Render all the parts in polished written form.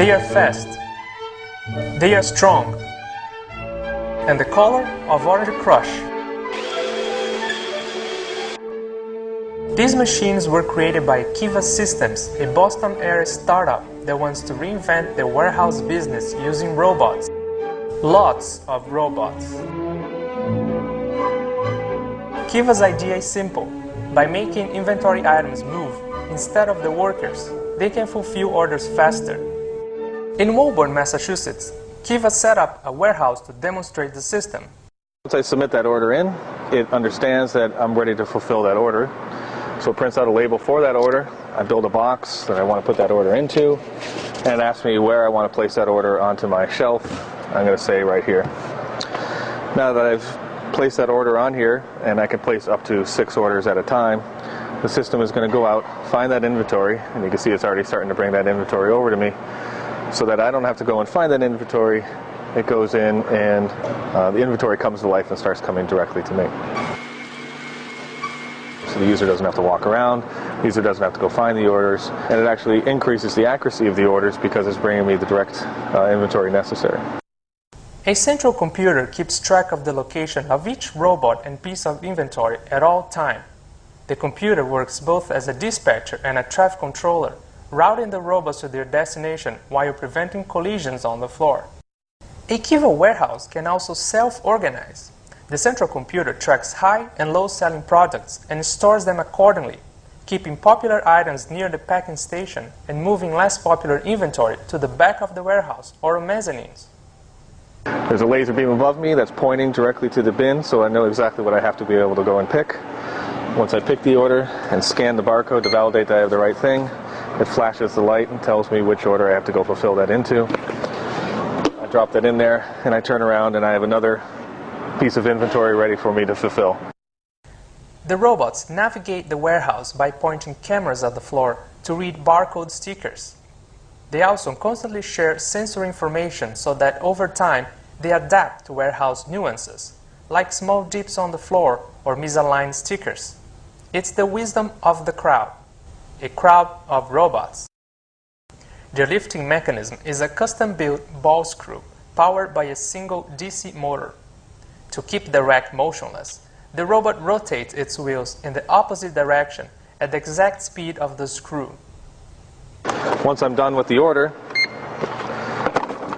They are fast, they are strong, and the color avoided crush. These machines were created by Kiva Systems, a Boston area startup that wants to reinvent the warehouse business using robots. Lots of robots. Kiva's idea is simple. By making inventory items move instead of the workers, they can fulfill orders faster. In Woburn, Massachusetts, Kiva set up a warehouse to demonstrate the system. Once I submit that order in, it understands that I'm ready to fulfill that order. So it prints out a label for that order. I build a box that I want to put that order into, and it asks me where I want to place that order onto my shelf. I'm going to say right here. Now that I've placed that order on here, and I can place up to 6 orders at a time, the system is going to go out, find that inventory, and you can see it's already starting to bring that inventory over to me, so that I don't have to go and find that inventory. It goes in, and the inventory comes to life and starts coming directly to me. So the user doesn't have to walk around, the user doesn't have to go find the orders, and it actually increases the accuracy of the orders because it's bringing me the direct inventory necessary. A central computer keeps track of the location of each robot and piece of inventory at all times. The computer works both as a dispatcher and a traffic controller, routing the robots to their destination while preventing collisions on the floor. A Kiva warehouse can also self-organize. The central computer tracks high and low selling products and stores them accordingly, keeping popular items near the packing station and moving less popular inventory to the back of the warehouse or mezzanines. There's a laser beam above me that's pointing directly to the bin, so I know exactly what I have to be able to go and pick. Once I pick the order and scan the barcode to validate that I have the right thing, it flashes the light and tells me which order I have to go fulfill that into. I drop that in there, and I turn around and I have another piece of inventory ready for me to fulfill. The robots navigate the warehouse by pointing cameras at the floor to read barcode stickers. They also constantly share sensory information so that over time they adapt to warehouse nuances, like small dips on the floor or misaligned stickers. It's the wisdom of the crowd, a crowd of robots. The lifting mechanism is a custom-built ball screw powered by a single DC motor. To keep the rack motionless, the robot rotates its wheels in the opposite direction at the exact speed of the screw. Once I'm done with the order,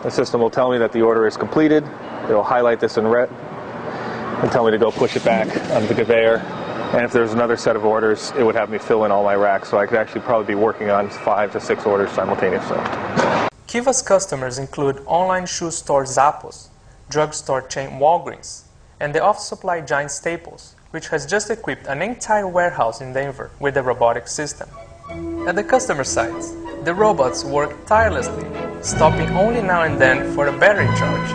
the system will tell me that the order is completed. It will highlight this in red and tell me to go push it back onto the conveyor. And if there's another set of orders, it would have me fill in all my racks, so I could actually probably be working on 5 to 6 orders simultaneously. Kiva's customers include online shoe store Zappos, drugstore chain Walgreens, and the office supply giant Staples, which has just equipped an entire warehouse in Denver with a robotic system. At the customer sites, the robots work tirelessly, stopping only now and then for a battery charge,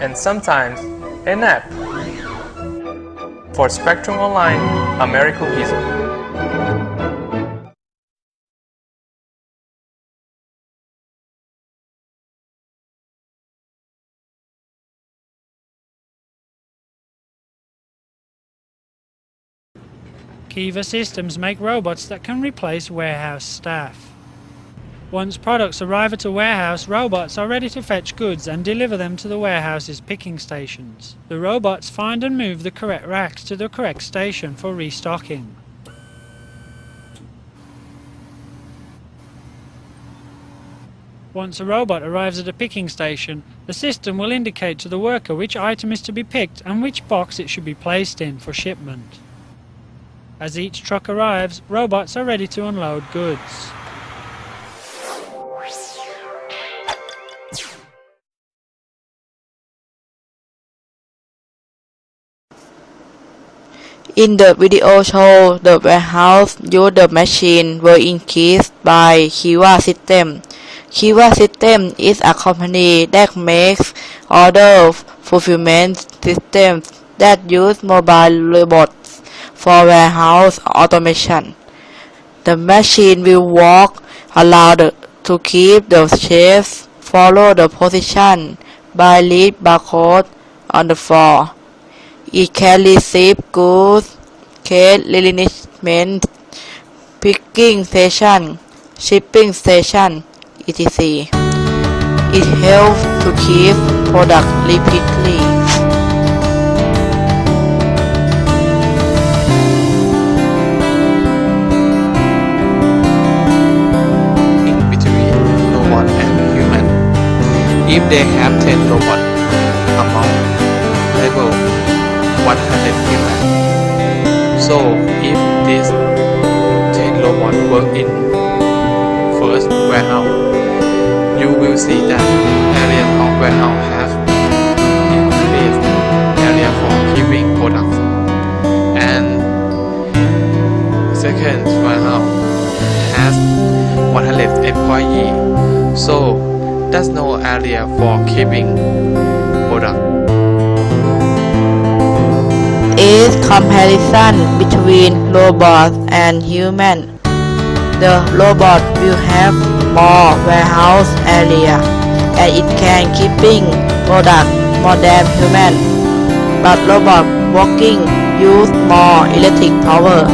and sometimes a nap. For Spectrum Online, Americo Rizzo. Kiva Systems make robots that can replace warehouse staff. Once products arrive at a warehouse, robots are ready to fetch goods and deliver them to the warehouse's picking stations. The robots find and move the correct racks to the correct station for restocking. Once a robot arrives at a picking station, the system will indicate to the worker which item is to be picked and which box it should be placed in for shipment. As each truck arrives, robots are ready to unload goods. In the video show, the warehouse used the machine were increased by Kiva Systems. Kiva Systems is a company that makes order fulfillment systems that use mobile robots for warehouse automation. The machine will walk around to keep the shelves, follow the position by read barcode on the floor. It can receive goods, case replenishment, picking station, shipping station, etc. It helps to keep product repeatedly. Between robot and human. If they have 10 robots, amount label 100 human. So if these 10 robots work in first warehouse, you will see that area of warehouse has increased area for keeping products, and second warehouse has 100 employees, so there's no area for keeping product. Is comparison between robot and human. The robot will have more warehouse area and it can keeping product more than human. But robot working use more electric power,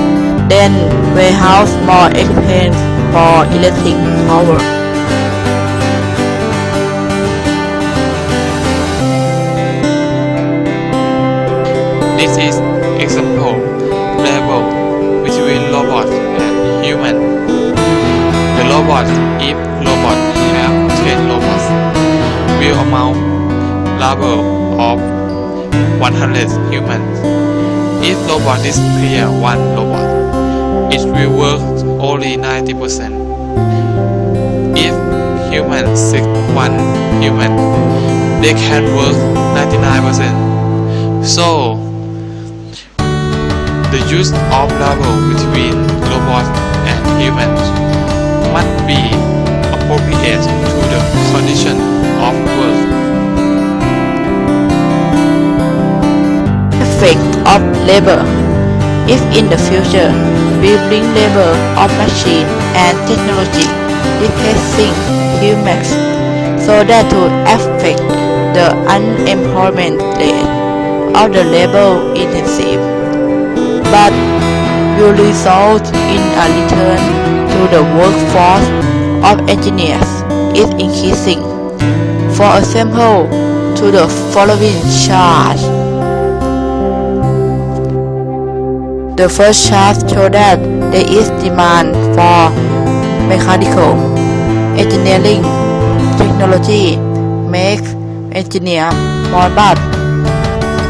then warehouse more expense for electric power. This is example level between robot and human. The robot, if robot have 10 robots, will amount level of 100 humans. If robot is clear one robot, it will work only 90%. If human sick one human, they can work 99%. So the use of level between robot and humans must be appropriate to the condition of work. Effect of labor. If in the future we bring labor of machine and technology replacing humans, so that to affect the unemployment rate of the labor intensive, but will result in a return to the workforce of engineers is increasing. For example, to the following chart. The first chart shows that there is demand for mechanical engineering technology makes engineer more, but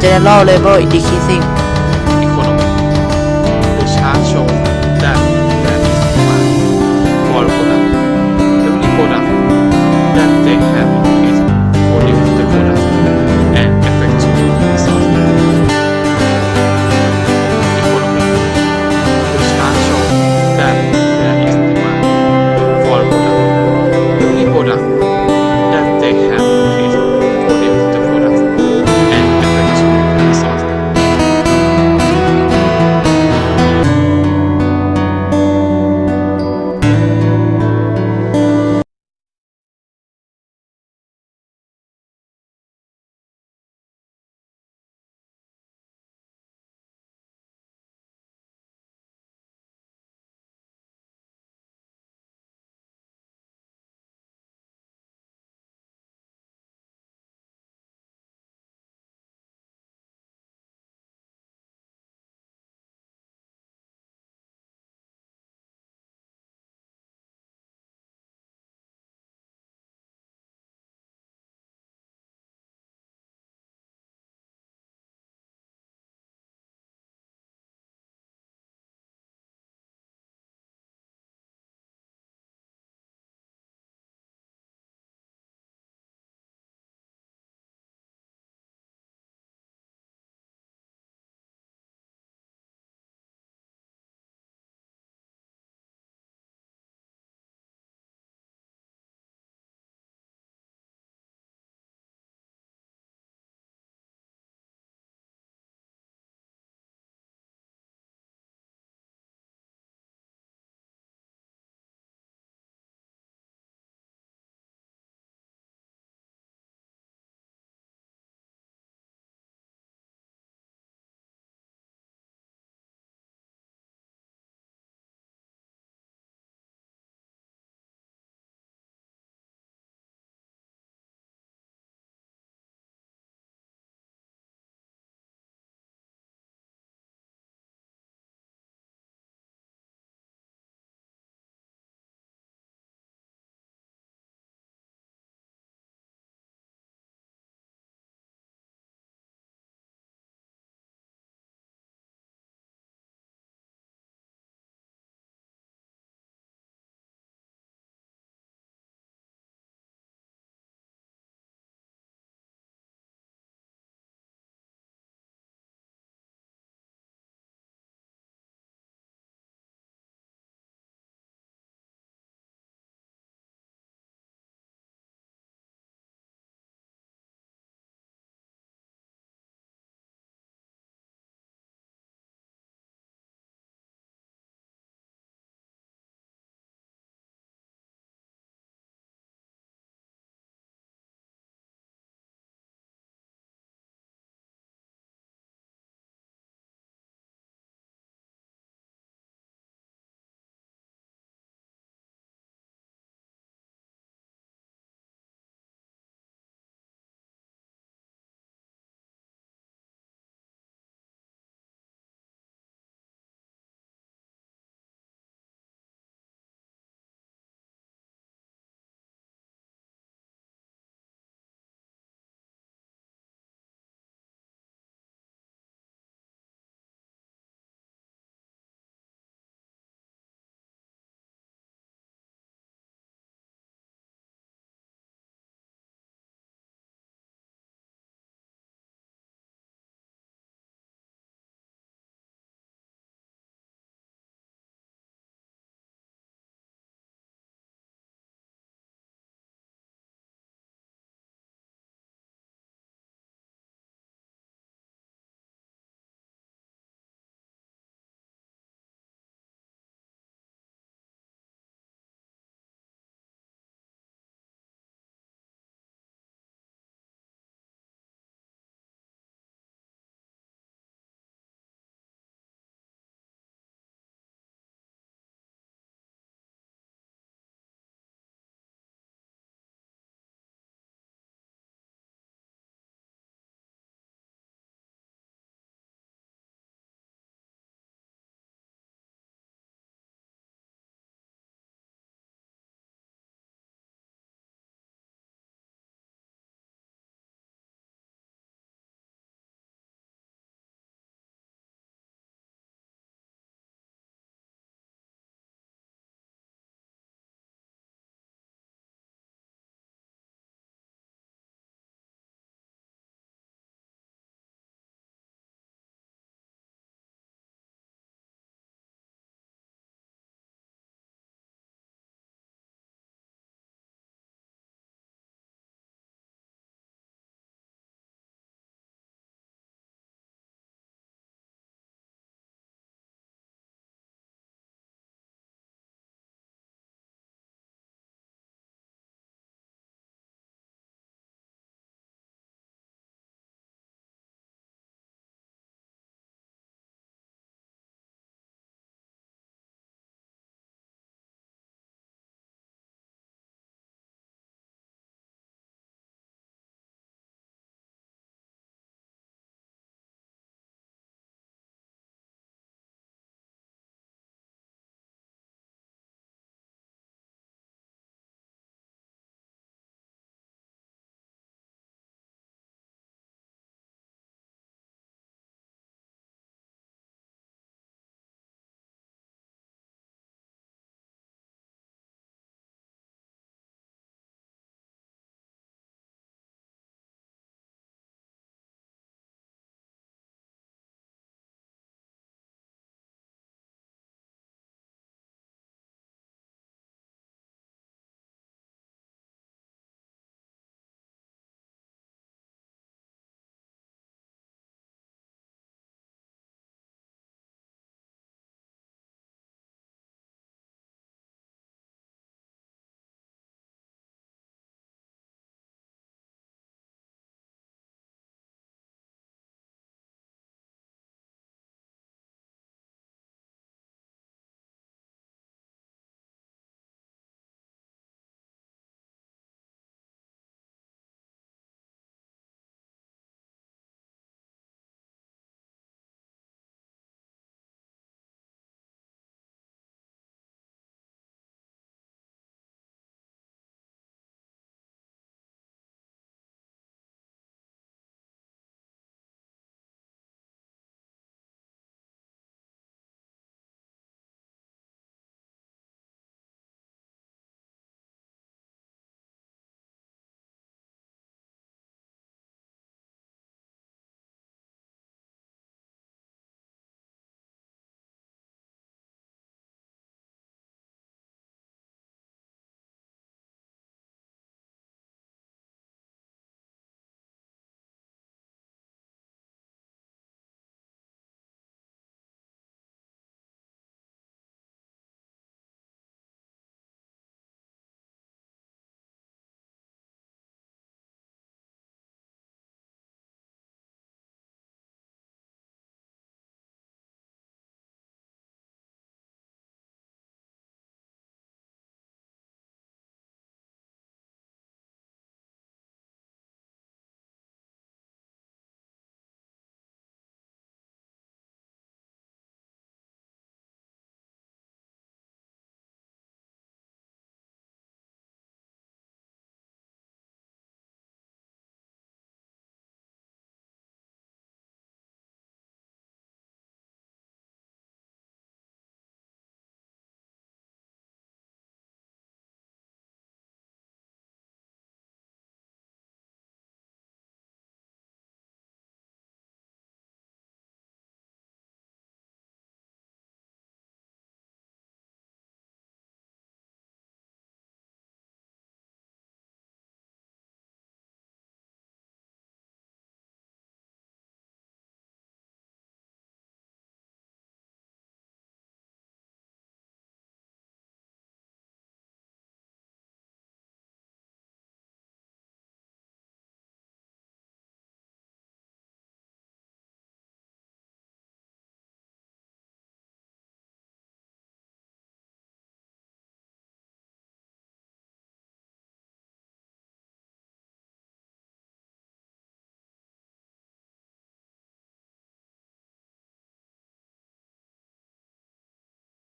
general labor is decreasing.